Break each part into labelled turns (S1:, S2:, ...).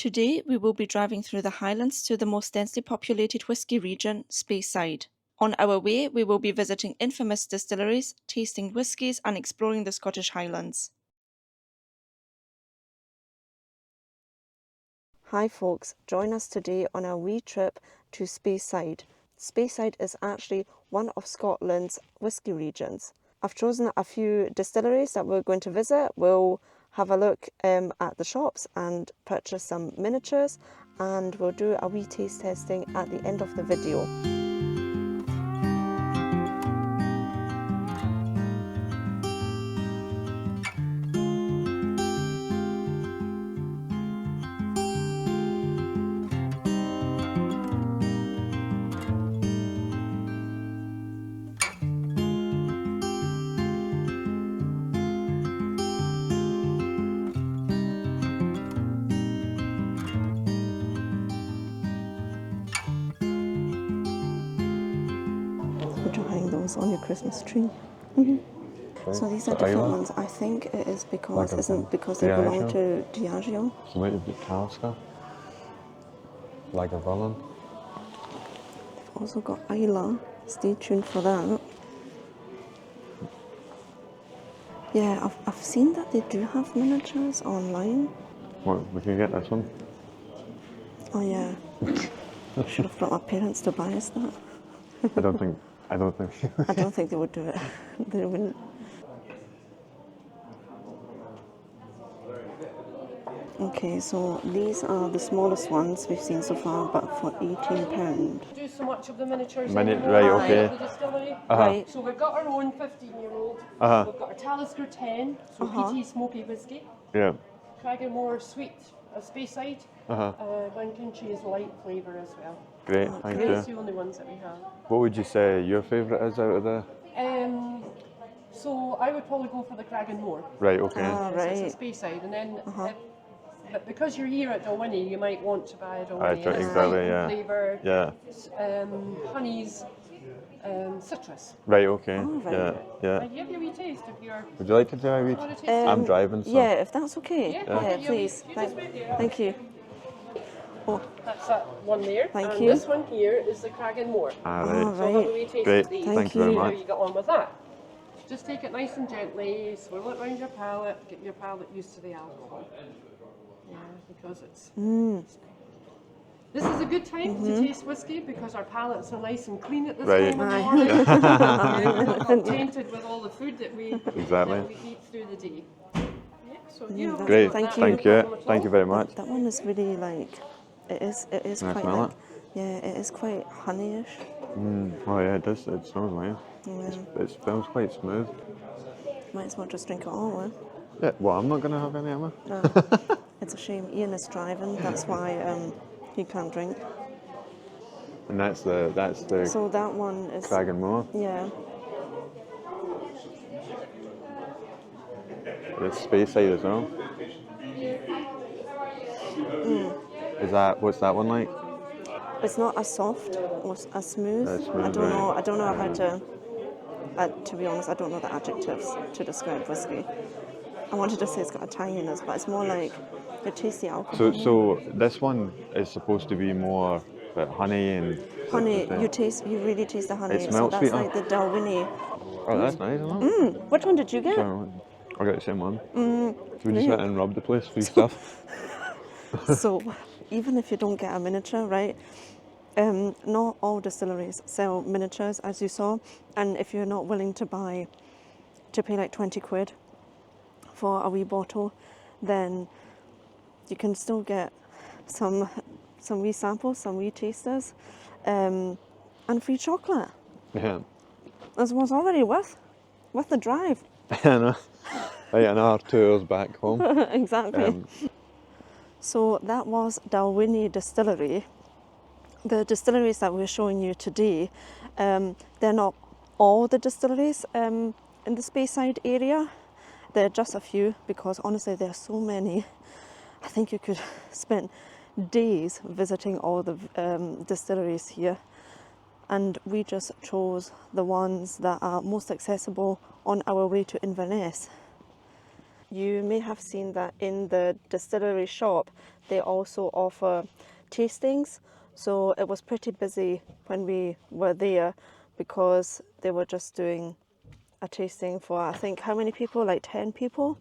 S1: Today we will be driving through the Highlands to the most densely populated whisky region, Speyside. On our way we will be visiting infamous distilleries, tasting whiskies and exploring the Scottish Highlands. Hi folks, join us today on a wee trip to Speyside. Speyside is actually one of Scotland's whisky regions. I've chosen a few distilleries that we're going to visit. We'll have a look at the shops and purchase some miniatures, and we'll do a wee taste testing at the end of the video. Would you hang those on your Christmas tree? So these are different ones. I think it is because they belong to Diageo.
S2: So might be Casca, like a villain.
S1: They've also got Isla. Stay tuned for that. Yeah, I've seen that they do have miniatures online.
S2: What, we can get this one?
S1: Oh yeah. Should have brought my parents to buy us that.
S2: I don't think.
S1: I don't think they would do it. They wouldn't. Okay, so these are the smallest ones we've seen so far, but for £18.
S3: Do so much of the miniatures
S2: right,
S3: anymore
S2: okay.
S3: at the distillery.
S1: Right.
S3: So we've got our own 15-year-old. We've got our Talisker 10, so PT smoky whiskey.
S2: Yeah.
S3: Cragganmore sweet, Speyside. Glenfiddich is light flavour as well.
S2: Great, thank
S3: That's
S2: you.
S3: the only ones that we have.
S2: What would you say your favourite is out of the?
S3: So I would probably go for the Cragganmore.
S2: Right, okay.
S3: It's a Speyside, and then but because you're here at Dalwhinnie, you might want to buy a Dalwhinnie.
S2: Exactly, yeah.
S3: Flavour,
S2: Yeah.
S3: honeys, citrus.
S2: Right, okay.
S1: right.
S2: Yeah.
S3: I'll give you a wee taste if you're...
S2: Would you like to try a wee?
S3: Want to taste
S2: I'm driving, so.
S1: Yeah, if that's okay.
S3: Yeah,
S1: Please.
S3: You just wait there.
S1: Thank you. Oh,
S3: That's that one there.
S1: Thank
S3: and
S1: you.
S3: This one here is the Cragganmore.
S2: Right.
S3: So have a wee taste
S2: Great,
S3: of these.
S2: thank you very
S3: See how
S2: much.
S3: you get on with that. Just take it nice and gently, swirl it around your palate, get your palate used to the alcohol. Yeah, because it's... This is a good time to taste whiskey because our palates are nice and clean at this time of the morning. Not tainted with all the food that we eat through the day. Yeah, so
S2: Great,
S1: Thank
S2: thank you. Thank you very much.
S1: that one is really like, it is
S2: Can I
S1: quite
S2: smell
S1: like, yeah, it is quite honeyish.
S2: Oh yeah, it does. It smells nice.
S1: Yeah.
S2: It smells quite smooth.
S1: Might as well just drink it all, eh?
S2: Yeah, well, I'm not going to have any, am I?
S1: No. It's a shame. Ian is driving, that's why he can't drink.
S2: And that's the
S1: So that one is...
S2: Cragganmore.
S1: Yeah.
S2: It's Speyside as well. What's that one like?
S1: It's not as soft or as smooth.
S2: Smooth,
S1: I don't know how to be honest, I don't know the adjectives to describe whiskey. I wanted to say it's got a tanginess, but it's more like you taste the alcohol.
S2: So this one is supposed to be more honey and...
S1: Honey, you really taste the honey.
S2: It
S1: So
S2: smells
S1: that's
S2: sweeter.
S1: like the Dalwhinnie.
S2: Oh, that's nice, isn't it?
S1: Which one did you get?
S2: I got the same one. So we just went and rubbed the place for stuff.
S1: So even if you don't get a miniature, right? Not all distilleries sell miniatures, as you saw, and if you're not willing to pay like 20 quid for a wee bottle, then you can still get some wee samples, some wee tasters, and free chocolate.
S2: Yeah.
S1: This was already worth the drive.
S2: I know. I get another 2 hours back home.
S1: Exactly. So that was Dalwhinnie Distillery. The distilleries that we're showing you today, they're not all the distilleries in the Speyside area. They're just a few because honestly there are so many. I think you could spend days visiting all the distilleries here, and we just chose the ones that are most accessible on our way to Inverness. You may have seen that in the distillery shop they also offer tastings. So it was pretty busy when we were there because they were just doing a tasting for, I think, how many people? Like 10 people.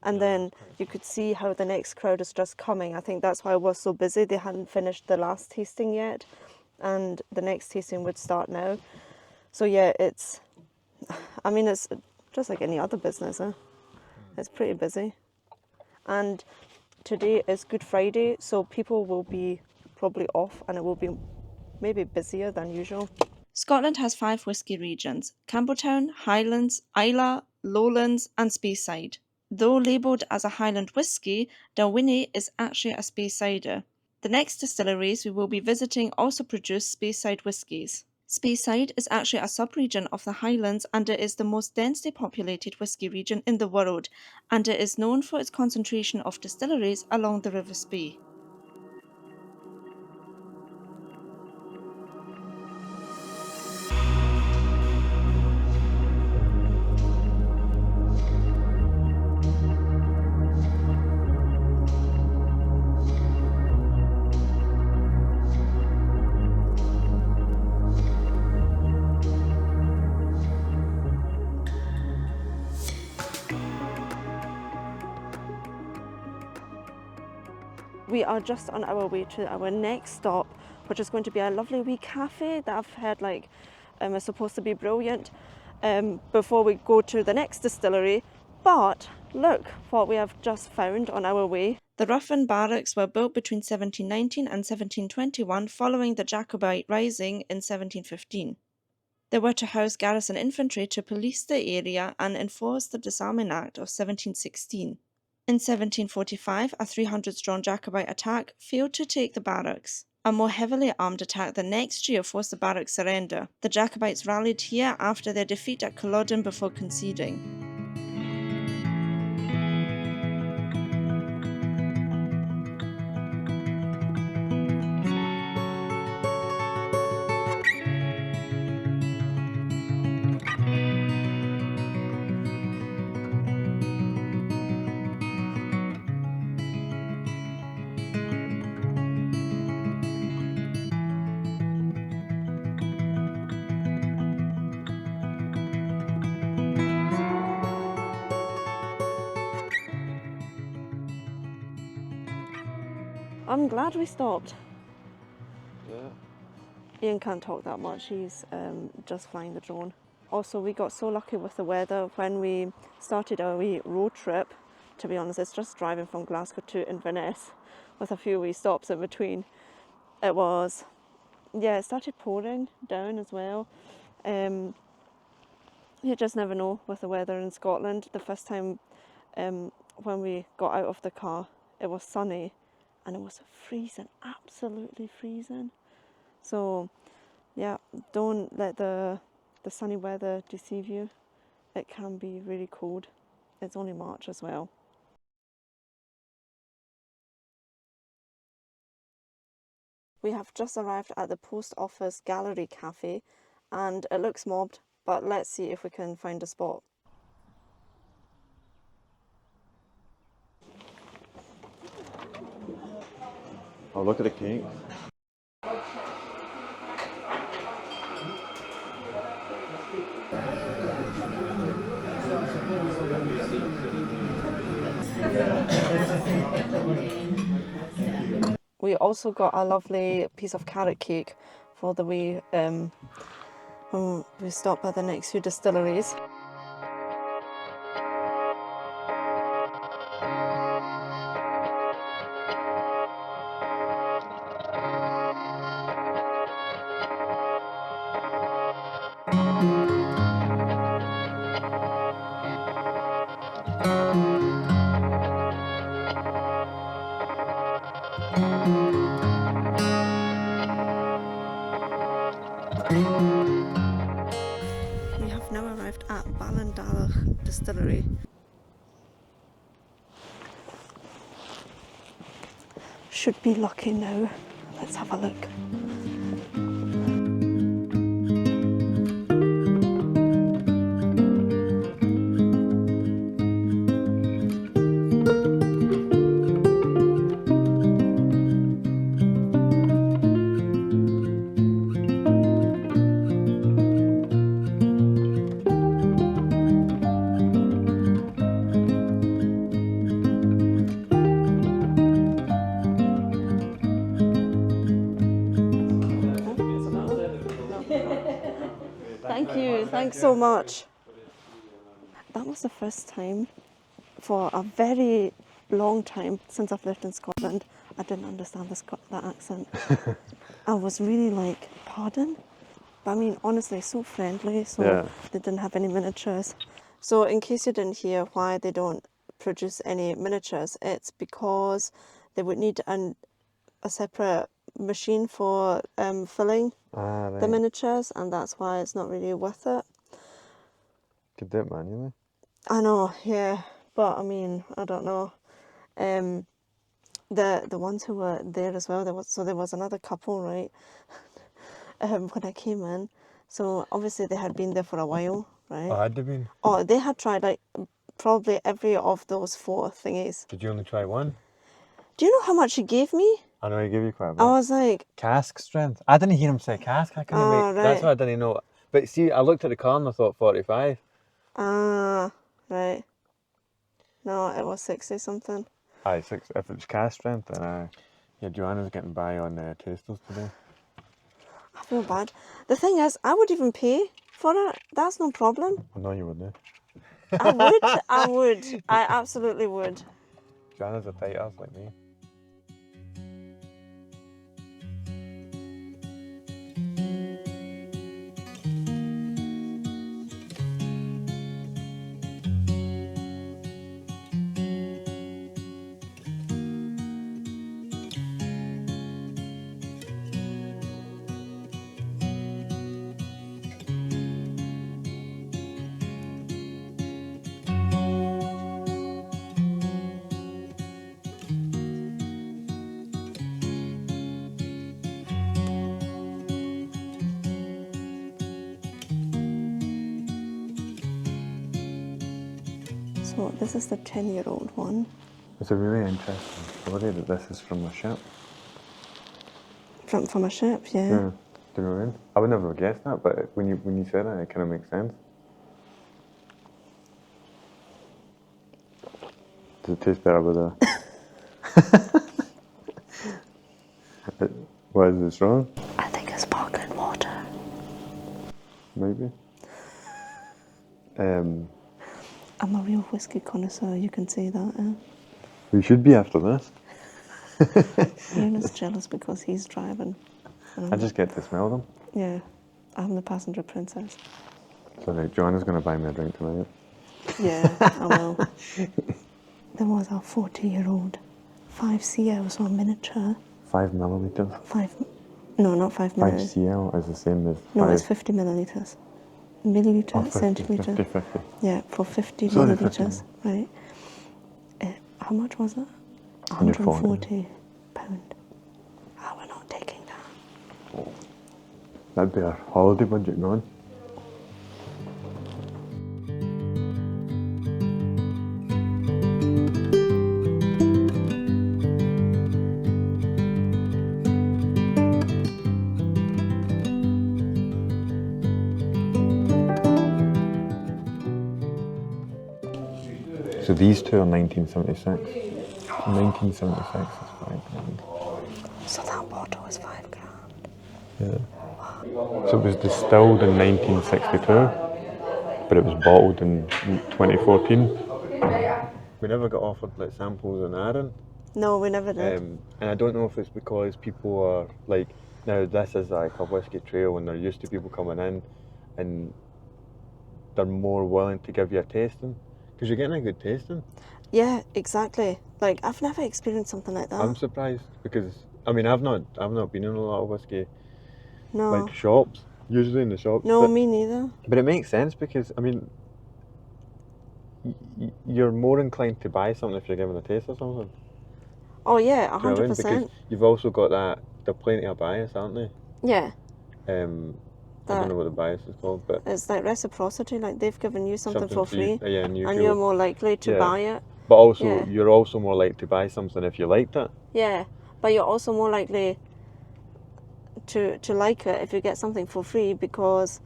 S1: And then you could see how the next crowd is just coming. I think that's why it was so busy. They hadn't finished the last tasting yet, and the next tasting would start now. So yeah, it's just like any other business, huh? It's pretty busy. And today is Good Friday, so people will be probably off and it will be maybe busier than usual. Scotland has 5 whisky regions: Campbelltown, Highlands, Islay, Lowlands and Speyside. Though labelled as a Highland whisky, Dalwhinnie is actually a Speyside. The next distilleries we will be visiting also produce Speyside whiskies. Speyside is actually a sub-region of the Highlands, and it is the most densely populated whisky region in the world, and it is known for its concentration of distilleries along the River Spey. We are just on our way to our next stop, which is going to be a lovely wee cafe that I've heard is supposed to be brilliant before we go to the next distillery. But look what we have just found on our way. The Ruthven Barracks were built between 1719 and 1721 following the Jacobite Rising in 1715. They were to house garrison infantry to police the area and enforce the Disarming Act of 1716. In 1745, a 300-strong Jacobite attack failed to take the barracks. A more heavily armed attack the next year forced the barracks surrender. The Jacobites rallied here after their defeat at Culloden before conceding. I'm glad we stopped.
S2: Yeah.
S1: Ian can't talk that much, he's just flying the drone. Also, we got so lucky with the weather when we started our wee road trip. To be honest, it's just driving from Glasgow to Inverness with a few wee stops in between. It started pouring down as well. You just never know with the weather in Scotland. The first time when we got out of the car, it was sunny and it was freezing, absolutely freezing. So yeah, don't let the sunny weather deceive you. It can be really cold. It's only March as well. We have just arrived at the post office gallery cafe and it looks mobbed, but let's see if we can find a spot.
S2: Oh, look at the cake.
S1: We also got a lovely piece of carrot cake for the way when we stop at the next few distilleries. We have now arrived at Ballindalloch Distillery. Should be lucky now. Let's have a look. Thanks so much. That was the first time for a very long time since I've lived in Scotland. I didn't understand that accent. I was really like, pardon? But I mean, honestly, so friendly. So they didn't have any miniatures. So in case you didn't hear why they don't produce any miniatures, it's because they would need a separate machine for filling the miniatures, and that's why it's not really worth it.
S2: Could do it manually.
S1: I know, yeah, but I mean, I don't know. The ones who were there as well, there was another couple, right? When I came in, so obviously they had been there for a while, right?
S2: Oh, had they been?
S1: Oh, they had tried like probably every of those 4 thingies.
S2: Did you only try one?
S1: Do you know how much he gave me?
S2: I know he gave you quite a bit.
S1: I was like,
S2: Cask strength. I didn't hear him say cask. I couldn't
S1: right.
S2: That's why I didn't know. But see, I looked at the car and I thought 45.
S1: Ah, right. No, it was 60 something.
S2: Aye, 6. If it's cask strength, then yeah, Joanna's getting by on tasters today.
S1: I feel bad. The thing is, I would even pay for it. That's no problem.
S2: I know you wouldn't.
S1: I would. I absolutely would.
S2: Joanna's a tight ass like me.
S1: So this is the 10-year-old one.
S2: It's a really interesting story that this is from a ship.
S1: From a ship, yeah.
S2: Yeah. Do you know what I mean? I would never have guessed that, but when you said it kind of makes sense. Does it taste better with a... Why is this wrong?
S1: I think it's sparkling water.
S2: Maybe.
S1: I'm a real whiskey connoisseur, you can say that, eh?
S2: We should be after this.
S1: Ian's jealous because he's driving.
S2: I just get to smell them.
S1: Yeah, I'm the passenger princess.
S2: So like, Joanna's going to buy me a drink tonight.
S1: Yeah, I will. There was a 40-year-old 5CL, so a miniature.
S2: 5 millilitres.
S1: No, not 5 millilitres.
S2: 5 CL is the same as 5...
S1: No, it's 50 millilitres. Millilitre,
S2: Oh, 50,
S1: centimetre.
S2: 50.
S1: Yeah, for 50
S2: Sorry,
S1: millilitres, right? How much was it?
S2: 140
S1: £140. Oh, we're not taking that.
S2: That'd be our holiday budget gone. So these two are 1976. 1976 is £5,000.
S1: So that bottle is £5,000.
S2: Yeah. So it was distilled in 1962, but it was bottled in 2014. We never got offered like samples in Arran.
S1: No, we never did.
S2: And I don't know if it's because people are like, now this is like a Whisky Trail and they're used to people coming in and they're more willing to give you a tasting. Because you're getting a good tasting.
S1: Yeah, exactly. Like, I've never experienced something like that.
S2: I'm surprised because, I mean, I've not been in a lot of whiskey like shops, usually in the shops.
S1: No, me neither.
S2: But it makes sense because, I mean, you're more inclined to buy something if you're given a taste of something.
S1: Oh yeah,
S2: Do you know what I mean?
S1: 100%.
S2: Because you've also got that, they're plenty of bias, aren't they?
S1: Yeah.
S2: I don't know what the bias is called, but...
S1: It's like reciprocity, like they've given you something for free,
S2: yeah, and
S1: you're more likely to buy it.
S2: But also, you're also more likely to buy something if you liked it.
S1: Yeah, but you're also more likely to like it if you get something for free because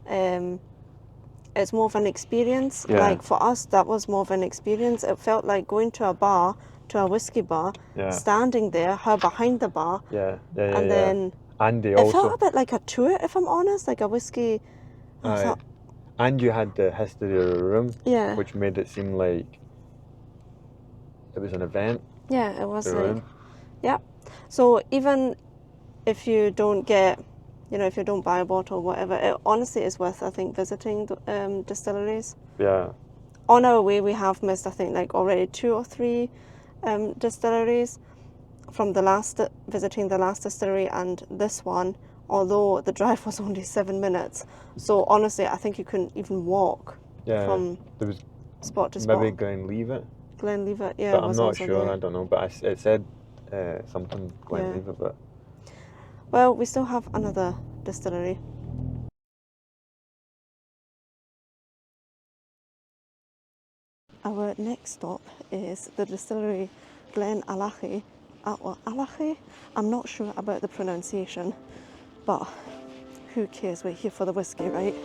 S1: it's more of an experience.
S2: Yeah.
S1: Like for us, that was more of an experience. It felt like going to a bar, to a whiskey bar, standing there, her behind the bar, and then
S2: and they
S1: it
S2: also
S1: felt a bit like a tour, if I'm honest, like a whiskey. I thought,
S2: And you had the history of the room,
S1: Yeah.
S2: which made it seem like it was an event.
S1: Yeah, it was
S2: The
S1: like,
S2: room.
S1: yeah. So even if you don't get, you know, if you don't buy a bottle or whatever, it honestly is worth, I think, visiting distilleries.
S2: Yeah.
S1: On our way, we have missed, I think, like already 2 or 3 distilleries from visiting the last distillery and this one, although the drive was only 7 minutes. So honestly, I think you couldn't even walk
S2: Yeah.
S1: from
S2: There was
S1: spot to spot.
S2: maybe Glenleave,
S1: Glenleave, yeah,
S2: but I'm
S1: was
S2: not
S1: also
S2: sure.
S1: there.
S2: I don't know. But it said something Glenleave, but.
S1: Well, we still have another distillery. Our next stop is the distillery Glenallachie. Allachie? I'm not sure about the pronunciation, but who cares? We're here for the whiskey, right?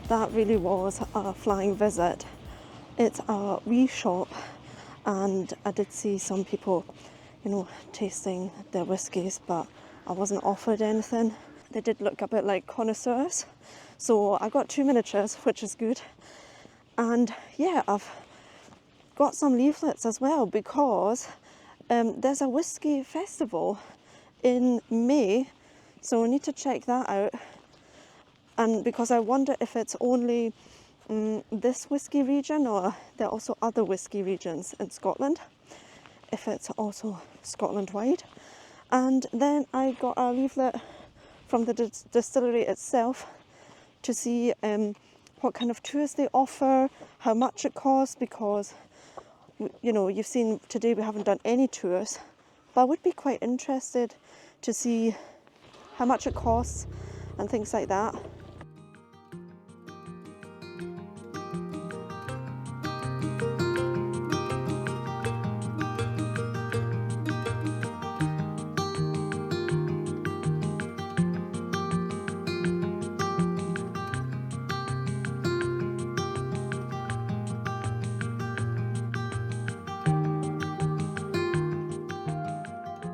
S1: That really was a flying visit. It's a wee shop, and I did see some people, you know, tasting their whiskies, but I wasn't offered anything. They did look a bit like connoisseurs, so I got 2 miniatures, which is good. And yeah, I've got some leaflets as well, because there's a whiskey festival in May, so we need to check that out. And because I wonder if it's only this whiskey region, or there are also other whiskey regions in Scotland, if it's also Scotland wide. And then I got a leaflet from the distillery itself to see what kind of tours they offer, how much it costs, because, you know, you've seen today we haven't done any tours, but I would be quite interested to see how much it costs and things like that.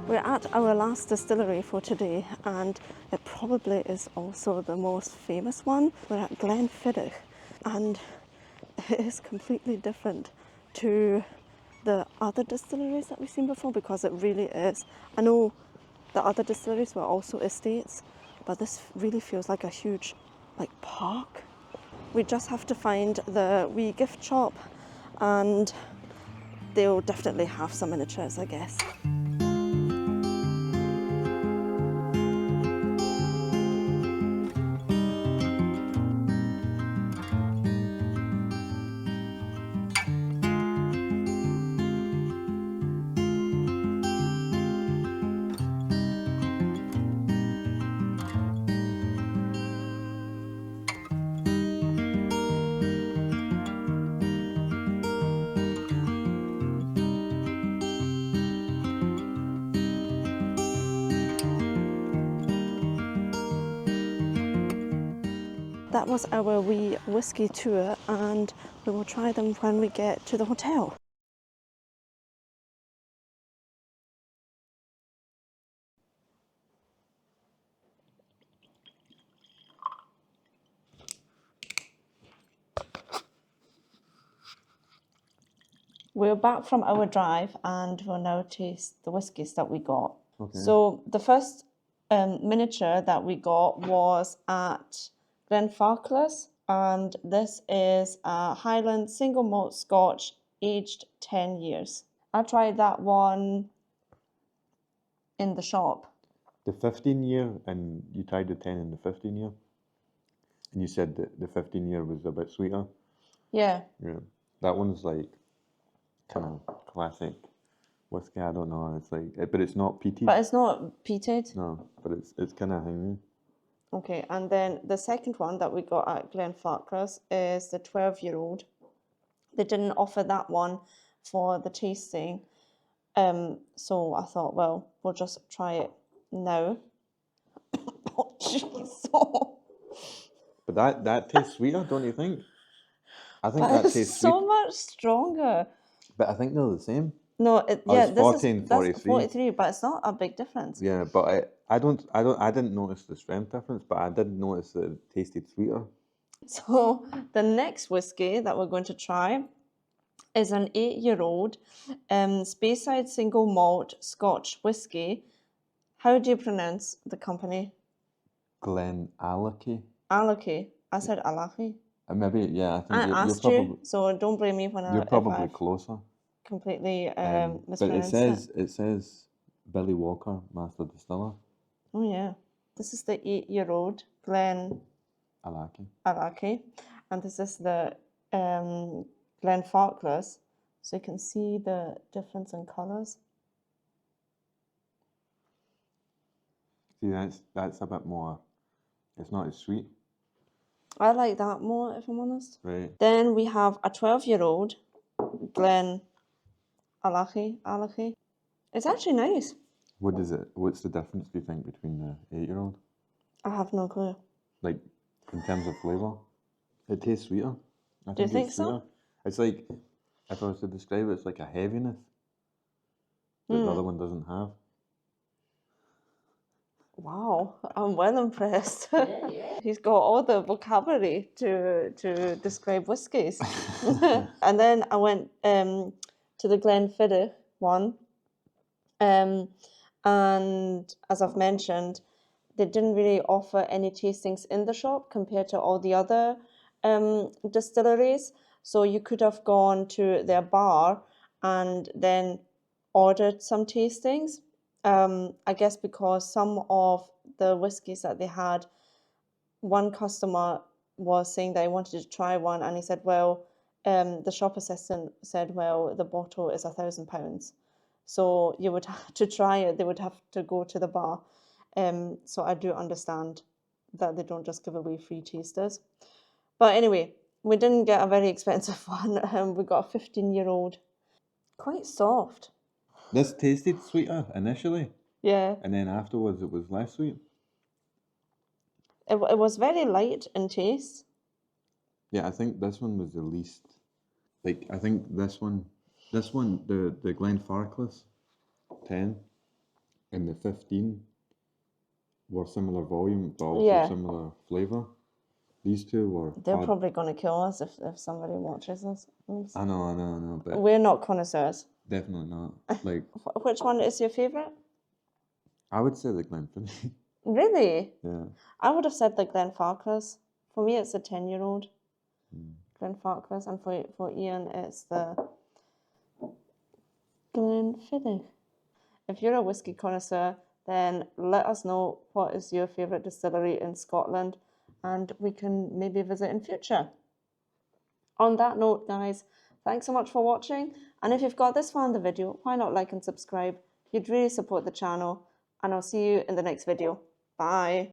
S1: We're at our last distillery for today, and it probably is also the most famous one. We're at Glenfiddich, and it is completely different to the other distilleries that we've seen before, because it really is. I know the other distilleries were also estates, but this really feels like a huge, like, park. We just have to find the wee gift shop, and they'll definitely have some miniatures, I guess. That was our wee whiskey tour, and we will try them when we get to the hotel. We're back from our drive, and we'll now taste the whiskies that we got.
S2: Okay.
S1: So the first miniature that we got was at Glenfarclas, and this is a Highland single malt Scotch, aged 10 years. I tried that one in the shop.
S2: The 15-year, and you tried the 10 and the 15-year, and you said that the 15-year was a bit sweeter.
S1: Yeah.
S2: Yeah, that one's like kind of classic whiskey. I don't know. It's like, but it's not peated.
S1: But it's not peated.
S2: No, but it's kind of hanging.
S1: Okay, and then the second one that we got at Glenfarclas is the 12-year-old. They didn't offer that one for the tasting. So I thought, well, we'll just try it now. Oh, jeez.
S2: But that tastes sweeter, don't you think? I think
S1: But
S2: that
S1: it's
S2: tastes
S1: so
S2: sweet.
S1: much stronger.
S2: But I think they're the same.
S1: No, yeah,
S2: it's
S1: this
S2: 40
S1: is
S2: and
S1: that's
S2: 43.
S1: 43, but it's not a big difference.
S2: Yeah, but I didn't notice the strength difference, but I did notice that it tasted sweeter.
S1: So the next whiskey that we're going to try is an 8-year-old Speyside single malt Scotch whiskey. How do you pronounce the company?
S2: Glenallachie.
S1: Glenallachie. I said Glenallachie.
S2: Maybe, yeah. I think
S1: I
S2: you're
S1: asked
S2: probably
S1: you, so don't blame me when
S2: you're
S1: if
S2: probably
S1: I
S2: closer.
S1: completely
S2: But
S1: mispronounced
S2: it says Billy Walker, Master Distiller.
S1: Oh yeah, this is the 8-year-old Glenallachie, and this is the Glenfarclas. So you can see the difference in colours.
S2: See, that's a bit more. It's not as sweet.
S1: I like that more, if I'm honest.
S2: Right.
S1: Then we have a 12-year-old Glenallachie. It's actually nice.
S2: What's the difference, do you think, between the 8-year-old?
S1: I have no clue.
S2: Like, in terms of flavour? It tastes sweeter.
S1: Do you think
S2: it's
S1: so?
S2: sweeter. It's like, if I was to describe it, it's like a heaviness that the other one doesn't have.
S1: Wow, I'm well impressed. He's got all the vocabulary to describe whiskies. And then I went to the Glenfiddich one. And as I've mentioned, they didn't really offer any tastings in the shop compared to all the other distilleries. So you could have gone to their bar and then ordered some tastings. I guess because some of the whiskies that they had, one customer was saying that he wanted to try one, and he said, well, the shop assistant said, well, the bottle is £1,000. So you would have to try it, they would have to go to the bar. So I do understand that they don't just give away free tasters. But anyway, we didn't get a very expensive one. We got a 15-year-old. Quite soft.
S2: This tasted sweeter initially,
S1: Yeah.
S2: and then afterwards it was less sweet.
S1: It was very light in taste.
S2: Yeah, I think this one was the least. Like, I think this one, the Glenfarclas 10 and the 15 were similar volume, but also
S1: Yeah.
S2: similar flavour. These two were.
S1: They're probably going to kill us if somebody watches us.
S2: I know, but
S1: We're not connoisseurs.
S2: definitely not. Like,
S1: Which one is your favourite?
S2: I would say the Glenfiddich.
S1: Really?
S2: Yeah.
S1: I would have said the Glenfarclas. For me, it's the 10-year-old Glenfarclas, and for Ian, it's the Glenfiddich. If you're a whiskey connoisseur, then let us know what is your favourite distillery in Scotland, and we can maybe visit in future. On that note, guys, thanks so much for watching, and if you've got this far in the video, why not like and subscribe? You'd really support the channel, and I'll see you in the next video. Bye.